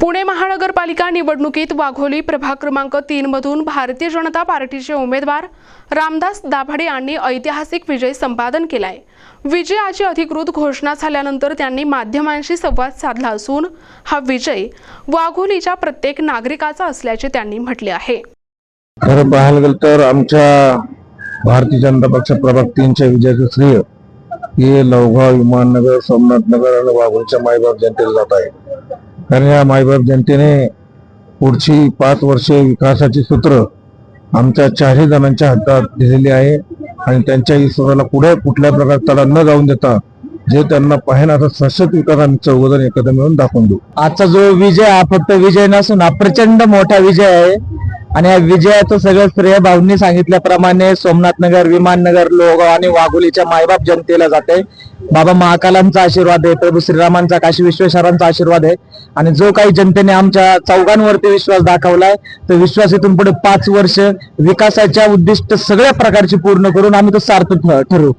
पुणे महानगरपालिका निवडणुकीत वाघोली प्रभाग क्रमांक 3 मधून भारतीय जनता पार्टीचे उमेदवार रामदास दाभाडे यांनी ऐतिहासिक विजय संपादन केलाय। विजयाची अधिकृत घोषणा झाल्यानंतर त्यांनी माध्यमांशी संवाद साधला असून हा विजय वाघोलीच्या प्रत्येक नागरिकाचा असल्याचे त्यांनी म्हटले आहे। खरं पाहायला गेलं तर आमच्या भारतीय जनता पक्ष प्रभाग 3च्या विजयाचं श्रेय हे लवगाव, विमाननगर, सोमनाथ नगर आणि वाघोलीच्या मायबाप जनतेला जात आहे। कारण या मायबाप जनतेने पुढची 5 वर्षे विकासाची सूत्र आमच्या 4 जणांच्या हातात दिलेली आहे आणि त्यांच्या ईश्वराला कुठल्या प्रकार तडा न जाऊन देता जे त्यांना पाहिजे आता शाश्वत विकास आम्ही 4 जण एकत्र मिळून दाखवून देऊ। आजचा जो विजय हा फक्त विजय नसून हा प्रचंड मोठा विजय आहे आणि या विजयाचं सगळं श्रेय भाऊंनी सांगितल्याप्रमाणे सोमनाथ नगर, विमाननगर, लोहगाव आणि वाघोलीच्या मायबाप जनतेला जाते। बाबा महाकालांचा आशीर्वाद आहे, प्रभू श्रीरामांचा, काशी विश्वेश्वरांचा आशीर्वाद आहे आणि जो काही जनतेने आमच्या चौघांवरती विश्वास दाखवलाय तो विश्वास इथून पुढे 5 वर्ष विकासाच्या उद्दिष्ट सगळ्या प्रकारची पूर्ण करून आम्ही तो सार्थ ठरवू।